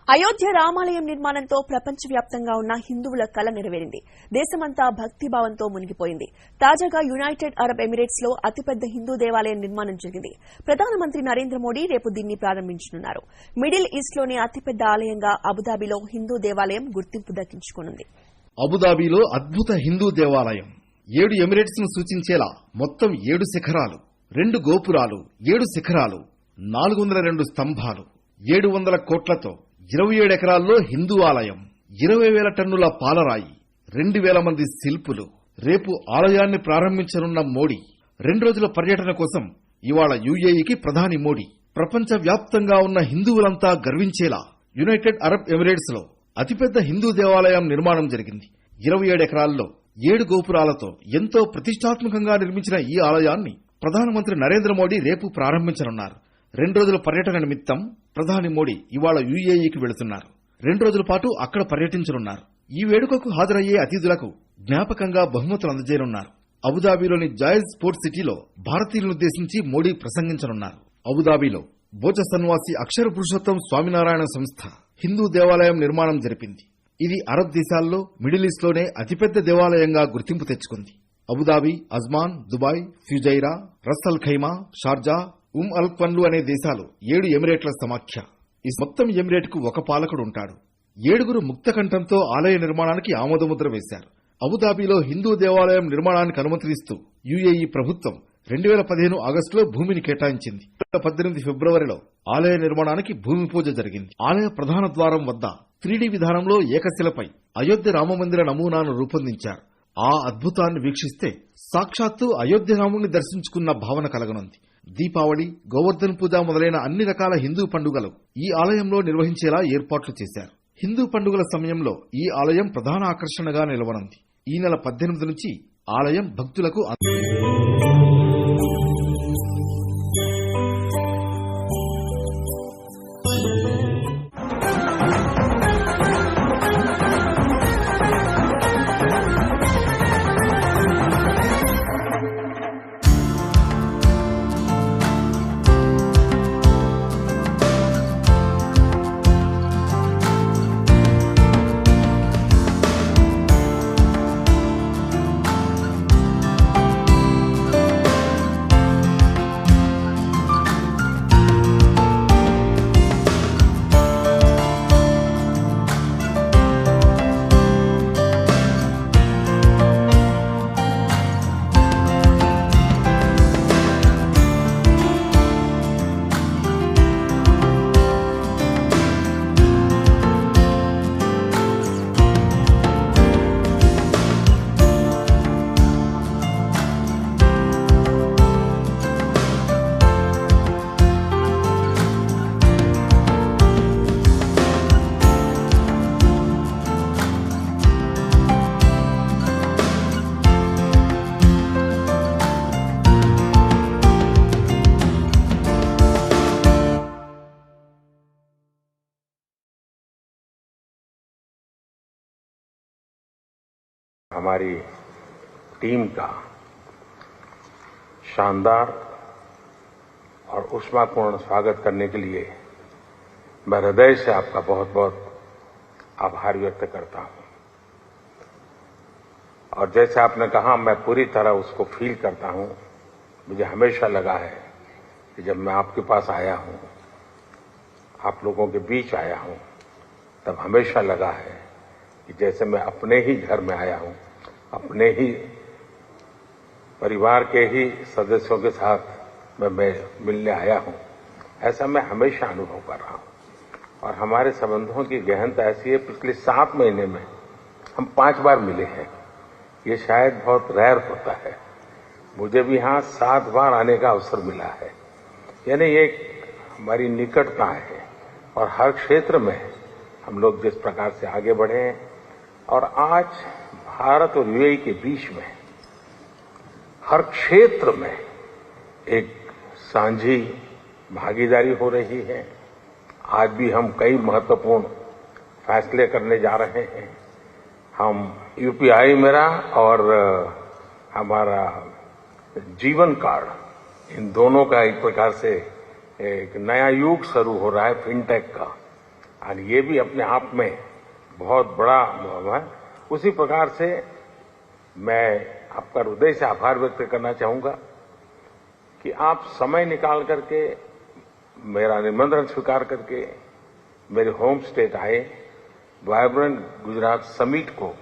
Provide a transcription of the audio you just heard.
అయోధ్య రామాలయం నిర్మాణంతో ప్రపంచవ్యాప్తంగా ఉన్న హిందువుల కల నెరవేరింది. దేశమంతా భక్తిభావంతో మునిగిపోయింది. తాజాగా యునైటెడ్ అరబ్ ఎమిరేట్స్ లో అతిపెద్ద హిందూ దేవాలయం నిర్మాణం జరిగింది. ప్రధానమంత్రి నరేంద్ర మోడీ రేపు దీన్ని ప్రారంభించనున్నారు. మిడిల్ ఈస్ట్లోనే అతిపెద్ద ఆలయంగా అబుదాబిలో హిందూ దేవాలయం గుర్తింపు దక్కించుకోనుంది. అబుదాబిలో అద్భుత హిందూ దేవాలయం 7 ఎమిరేట్స్ ను సూచించేలా మొత్తం 7 శిఖరాలు, 2 గోపురాలు, 7 శిఖరాలు, 402 స్తంభాలు, 700 కోట్లతో 27 ఎకరాల్లో హిందూ ఆలయం, 20,000 టన్నుల పాలరాయి, 2,000 మంది శిల్పులు. రేపు ఆలయాన్ని ప్రారంభించనున్న మోడీ 2 రోజుల పర్యటన కోసం ఇవాళ యుఏఈకి ప్రధాని మోడీ. ప్రపంచ వ్యాప్తంగా ఉన్న హిందువులంతా గర్వించేలా యునైటెడ్ అరబ్ ఎమిరేట్స్ లో అతిపెద్ద హిందూ దేవాలయం నిర్మాణం జరిగింది. 27 ఎకరాల్లో 7 గోపురాలతో ఎంతో ప్రతిష్టాత్మకంగా నిర్మించిన ఈ ఆలయాన్ని ప్రధానమంత్రి నరేంద్ర మోడీ రేపు ప్రారంభించనున్నారు. 2 రోజుల పర్యటన నిమిత్తం ప్రధాని మోడీ ఇవాళ యుఏఈకి వెళుతున్నారు. 2 రోజుల పాటు అక్కడ పర్యటించనున్నారు. ఈ వేడుకకు హాజరయ్యే అతిథులకు జ్ఞాపకంగా బహుమతులు అందజేయనున్నారు. అబుదాబిలోని జాయజ్ స్పోర్ట్స్ సిటీలో భారతీయులనుద్దేశించి మోడీ ప్రసంగించనున్నారు. అబుదాబిలో బోచ సన్వాసి అక్షర పురుషోత్తం స్వామినారాయణ సంస్థ హిందూ దేవాలయం నిర్మాణం జరిపింది. ఇది అరబ్ దేశాల్లో మిడిల్ ఈస్ట్లోనే అతిపెద్ద దేవాలయంగా గుర్తింపు తెచ్చుకుంది. అబుదాబి, అజ్మాన్, దుబాయ్, ఫ్యుజైరా, రస్ అల్ ఖైమా, షార్జా, అల్ క్వన్లు అనే దేశాలు 7 ఎమిరేట్ల సమాఖ్య. ఈ మొత్తం ఎమిరేట్ కు ఒక పాలకుడు ఉంటాడు. 7 ముక్త కంఠంతో ఆలయ నిర్మాణానికి ఆమోదముద్ర వేశారు. అబుదాబిలో హిందూ దేవాలయం నిర్మాణానికి అనుమతినిస్తూ యుఏఈ ప్రభుత్వం 2015 ఆగస్టులో భూమిని కేటాయించింది. 2018 ఫిబ్రవరిలో ఆలయ నిర్మాణానికి భూమి పూజ జరిగింది. ఆలయ ప్రధాన ద్వారం వద్ద 3D విధానంలో ఏకశిలపై అయోధ్య రామమందిర నమూనాను రూపొందించారు. ఆ అద్భుతాన్ని వీక్షిస్తే సాక్షాత్తు అయోధ్య రాముడిని దర్శించుకున్న భావన కలగనుంది. దీపావళి, గోవర్ధన్ పూజ మొదలైన అన్ని రకాల హిందూ పండుగలు ఈ ఆలయంలో నిర్వహించేలా ఏర్పాట్లు చేశారు. హిందూ పండుగల సమయంలో ఈ ఆలయం ప్రధాన ఆకర్షణగా నిలవనుంది. ఈ నెల 18 నుంచి ఆలయం భక్తులకు हमारी टीम का शानदार और ऊष्मापूर्ण स्वागत करने के लिए मैं हृदय से आपका बहुत बहुत आभार व्यक्त करता हूं। और जैसे आपने कहा, मैं पूरी तरह उसको फील करता हूं। मुझे हमेशा लगा है कि जब मैं आपके पास आया हूं, आप लोगों के बीच आया हूं, तब हमेशा लगा है कि जैसे मैं अपने ही घर में आया हूं, अपने ही परिवार के ही सदस्यों के साथ मैं मिलने आया हूं। ऐसा मैं हमेशा अनुभव कर रहा हूं। और हमारे संबंधों की गहनता ऐसी है, पिछले 7 महीने में हम 5 बार मिले हैं। ये शायद बहुत रेयर होता है। मुझे भी यहां 7 बार आने का अवसर मिला है। यानी ये हमारी निकटता है। और हर क्षेत्र में हम लोग जिस प्रकार से आगे बढ़े हैं, और आज भारत और यूएई के बीच में हर क्षेत्र में एक सांझी भागीदारी हो रही है। आज भी हम कई महत्वपूर्ण फैसले करने जा रहे हैं। हम यूपीआई मेरा और हमारा जीवन कार्ड, इन दोनों का एक प्रकार से एक नया युग शुरू हो रहा है फिनटेक का। और ये भी अपने आप में बहुत बड़ा अनुभव है। उसी प्रकार से मैं आपका हृदय से आभार व्यक्त करना चाहूंगा कि आप समय निकाल करके मेरा निमंत्रण स्वीकार करके मेरे होम स्टेट आए, वाइब्रेंट गुजरात समिट को